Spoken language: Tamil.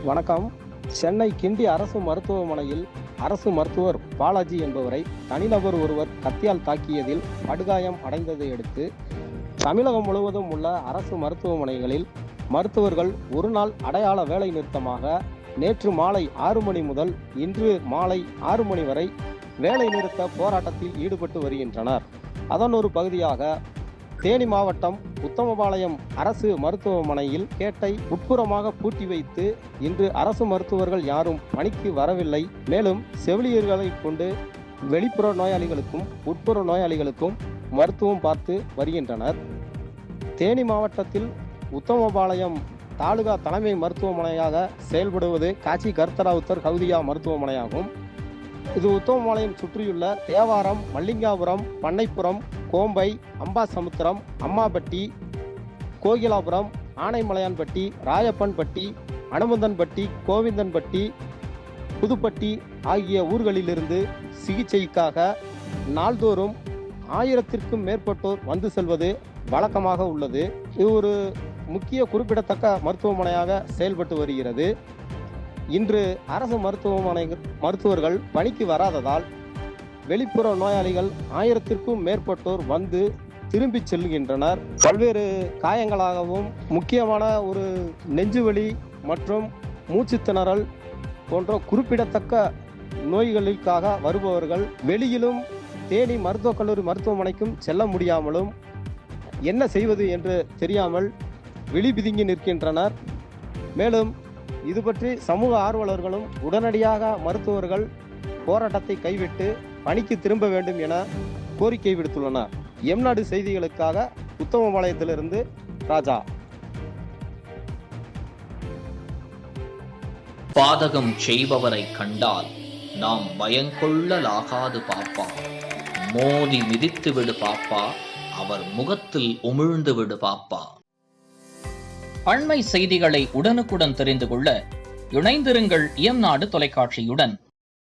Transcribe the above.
வணக்கம். சென்னை கிண்டி அரசு மருத்துவமனையில் அரசு மருத்துவர் பாலாஜி என்பவரை தனிநபர் ஒருவர் கத்தியால் தாக்கியதில் படுகாயம் அடைந்ததை அடுத்து தமிழகம் முழுவதும் உள்ள அரசு மருத்துவமனைகளில் மருத்துவர்கள் ஒரு நாள் அடையாள வேலை நிறுத்தமாக நேற்று மாலை 6 மணி முதல் இன்று மாலை 6 மணி வரை வேலை நிறுத்த போராட்டத்தில் ஈடுபட்டு வருகின்றனர். அதன் ஒரு பகுதியாக தேனி மாவட்டம் உத்தமபாளையம் அரசு மருத்துவமனையில் கேட்டை உட்புறமாக பூட்டி வைத்து இன்று அரசு மருத்துவர்கள் யாரும் பணிக்கு வரவில்லை. மேலும் செவிலியர்களை கொண்டு வெளிப்புற நோயாளிகளுக்கும் உட்புற நோயாளிகளுக்கும் மருத்துவம் பார்த்து வருகின்றனர். தேனி மாவட்டத்தில் உத்தமபாளையம் தாலுகா தலைமை மருத்துவமனையாக செயல்படுவது காட்சி கர்த்தராவுத்தர் கவுதியா மருத்துவமனையாகும். இது உத்தமபாளையம் சுற்றியுள்ள தேவாரம், மல்லிங்காபுரம், பண்ணைப்புறம், கோம்பை, அம்பாசமுத்திரம், அம்மாபட்டி, கோகிலாபுரம், ஆனைமலையான்பட்டி, ராயப்பன்பட்டி, அனுமந்தன்பட்டி, கோவிந்தன்பட்டி, புதுப்பட்டி ஆகிய ஊர்களிலிருந்து சிகிச்சைக்காக நாள்தோறும் 1000க்கும் மேற்பட்டோர் வந்து செல்வது வழக்கமாக உள்ளது. இது ஒரு முக்கிய குறிப்பிடத்தக்க மருத்துவமனையாக செயல்பட்டு வருகிறது. இன்று அரசு மருத்துவர்கள் பணிக்கு வராததால் வெளிப்புற நோயாளிகள் 1000க்கும் மேற்பட்டோர் வந்து திரும்பி செல்கின்றனர். பல்வேறு காயங்களாகவும் முக்கியமான ஒரு நெஞ்சுவலி மற்றும் மூச்சு திணறல் போன்ற குறிப்பிடத்தக்க நோய்களுக்காக வருபவர்கள் வெளியிலும் தேனி மருத்துவக் கல்லூரி மருத்துவமனைக்கும் செல்ல முடியாமலும் என்ன செய்வது என்று தெரியாமல் விழிபிதுங்கி நிற்கின்றனர். மேலும் இது பற்றி சமூக ஆர்வலர்களும் உடனடியாக மருத்துவர்கள் போராட்டத்தை கைவிட்டு பணிக்கு திரும்ப வேண்டும் என கோரிக்கை விடுத்துள்ளனர். எம்நாடு செய்திகளுக்காக உத்தமபாளையத்திலிருந்து ராஜா. பாதகம் செய்பவரை கண்டால் நாம் பயங்கொள்ளலாகாது பாப்பா. மோதி மிதித்து விடு பாப்பா, அவர் முகத்தில் உமிழ்ந்து விடு பாப்பா. அண்மை செய்திகளை உடனுக்குடன் தெரிந்து கொள்ள இணைந்திருங்கள் எம்நாடு தொலைக்காட்சியுடன்.